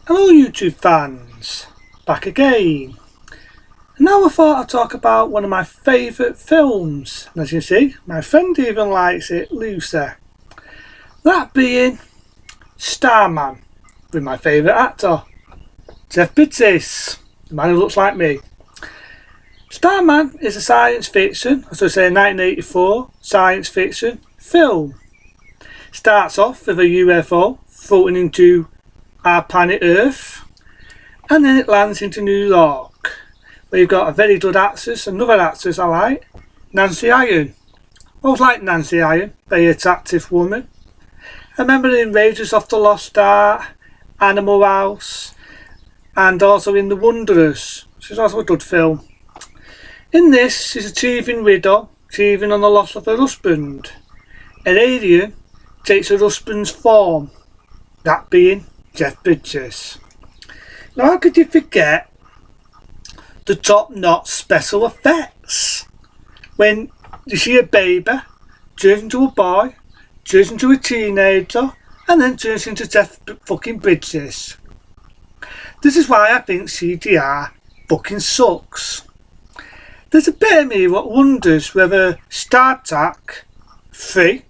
Hello YouTube fans, back again. And now I thought I'd talk about one of my favourite films. And as you see, my friend even likes it, Lucy. That being Starman, with my favourite actor, Jeff Bridges, the man who looks like me. Starman is a science fiction, as I say 1984 science fiction film. Starts off with a UFO floating into our planet Earth, and then it lands into New York, where you've got a very good actress, another actress I like, Nancy Iron. I always like Nancy Iron, very attractive woman. I remember in Raiders of the Lost Ark, Animal House, and also in The Wanderers, which is also a good film. In this, she's a grieving widow, grieving on the loss of her husband. An alien takes her husband's form, that being Jeff Bridges. Now, how could you forget the top-notch special effects when you see a baby turns into a boy, turns into a teenager, and then turns into Jeff fucking Bridges? This is why I think CGI fucking sucks. There's a bit of me what wonders whether Star Trek 3,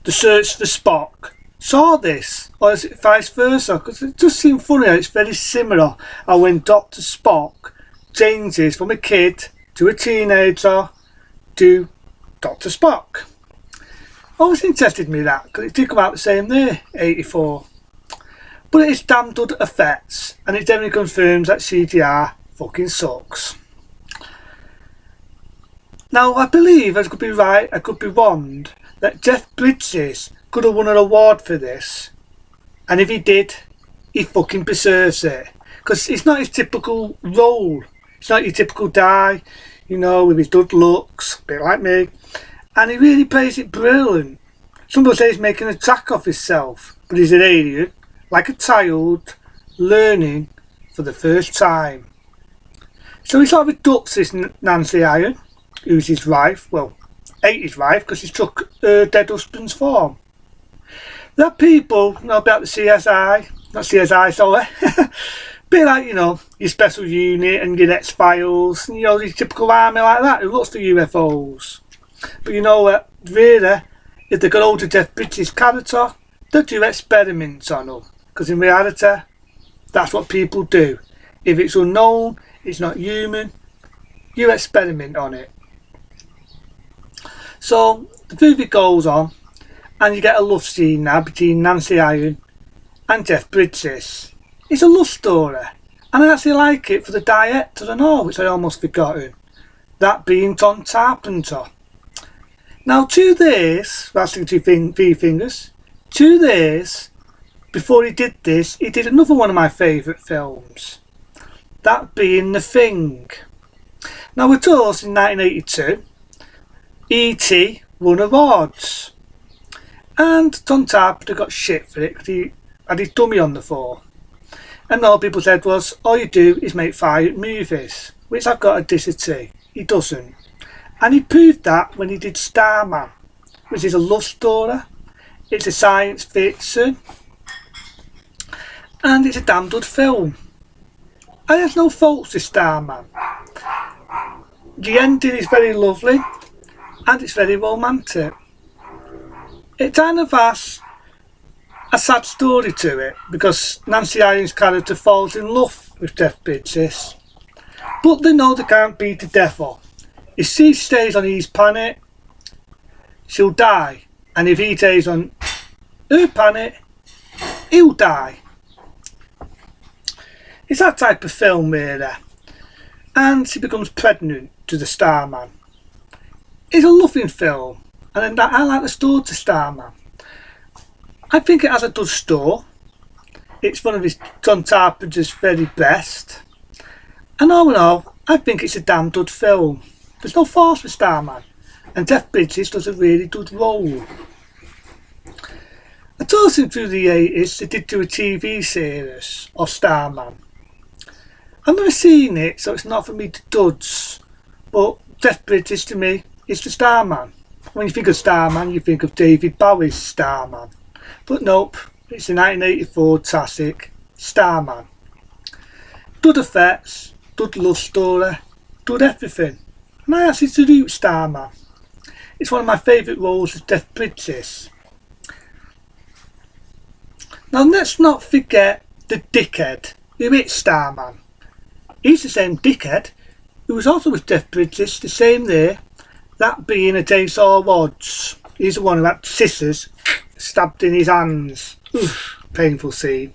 The Search for Spock, saw this, or is it vice versa? Because it does seem funny how it's very similar how when Dr. Spock changes from a kid to a teenager to Dr. Spock. Always interested me that, because it did come out the same year, 84. But it is damn good effects, and it definitely confirms that CGI fucking sucks. Now, I believe, I could be right, I could be wrong, that Jeff Bridges could have won an award for this, and if he did, he fucking deserves it, because it's not his typical role. It's not your typical guy, you know, with his good looks, a bit like me, and he really plays it brilliant. Some people say he's making a track of himself, but he's an alien, like a child, learning for the first time. So he sort of adopts this Nancy Iron, who's his wife, well, ate his wife because he took her dead husband's form. There are people, you know, about the CSI, not CSI, sorry, bit like, you know, your special unit and your X-Files, and, you know, the typical army like that who looks for UFOs. But you know what, really, if they got hold of Jeff Bridges' character, they'll do experiments on them, because in reality, that's what people do. If it's unknown, it's not human, you experiment on it. So the movie goes on, and you get a love scene now between Nancy Iron and Jeff Bridges. It's a love story, and I actually like it for the director and all, which I almost forgotten, that being John Carpenter. Now 2 days, actually 3 fingers, 2 days before he did this, he did another one of my favourite films, that being The Thing. Now we're told in 1982, E.T. won awards, and John Carpenter got shit for it because he had his dummy on the floor, and all people said was, all you do is make fire movies, which I've got to disagree. He doesn't, and he proved that when he did Starman, which is a love story, it's a science fiction, and it's a damn good film. I have no faults with Starman. The ending is very lovely, and it's very romantic. It kind of has a sad story to it, because Nancy Iron's character falls in love with Jeff Bridges, but they know they can't beat the devil. If she stays on his planet, she'll die, and if he stays on her planet, he'll die. It's that type of film really, and she becomes pregnant to the Starman. It's a loving film, and I like the story to Starman. I think it has a good story. It's one of his John Carpenter's very best, and all in all, I think it's a damn good film. There's no faults with Starman, and Jeff Bridges does a really good role. I told him through the 80s they did do a TV series of Starman. I've never seen it, so it's not for me to judge, but Jeff Bridges to me is the Starman. When you think of Starman, you think of David Bowie's Starman, but nope, it's a 1984 classic Starman. Good effects, good love story, good everything. And I asked you to do Starman. It's one of my favourite roles as Death Princess. Now let's not forget the dickhead who hit Starman. He's the same dickhead who was also with Death Princess the same day, that being a Chainsaw Wadds. He's the one who had scissors stabbed in his hands. Oof, painful scene.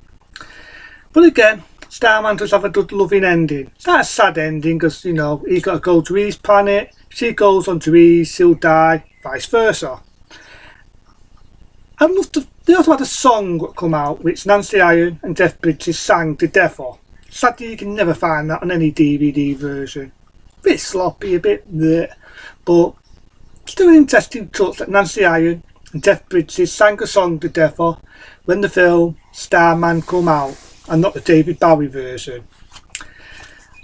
But again, Starman does have a good loving ending. It's not a sad ending because, you know, he's got to go to his planet, she goes on to his, he'll die, vice versa. I'd love to. They also had a song that come out which Nancy Iron and Jeff Bridges sang to death of. Sadly, you can never find that on any DVD version. A bit sloppy, a bit bleh, but still an interesting touch that Nancy Iron and Jeff Bridges sang a song to death of when the film Starman come out, and not the David Bowie version.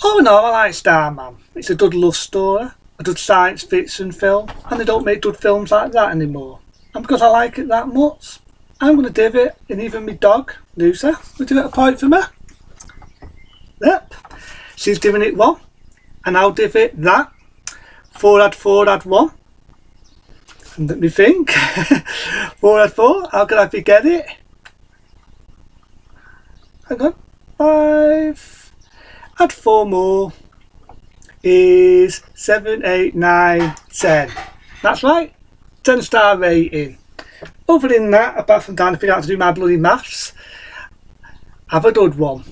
All in all, I like Starman. It's a good love story, a good science fiction film, and they don't make good films like that anymore. And because I like it that much, I'm going to give it, and even my dog, Lucy, will give it a point for me. Yep, she's giving it 1, and I'll give it that. 4 add 1. And let me think. 4 add 4, how can I forget it? Hang on. 5. Add 4 more is 7, 8, 9, 10. That's right. 10-star rating. Other than that, apart from trying to figure out how to do my bloody maths, have a good one.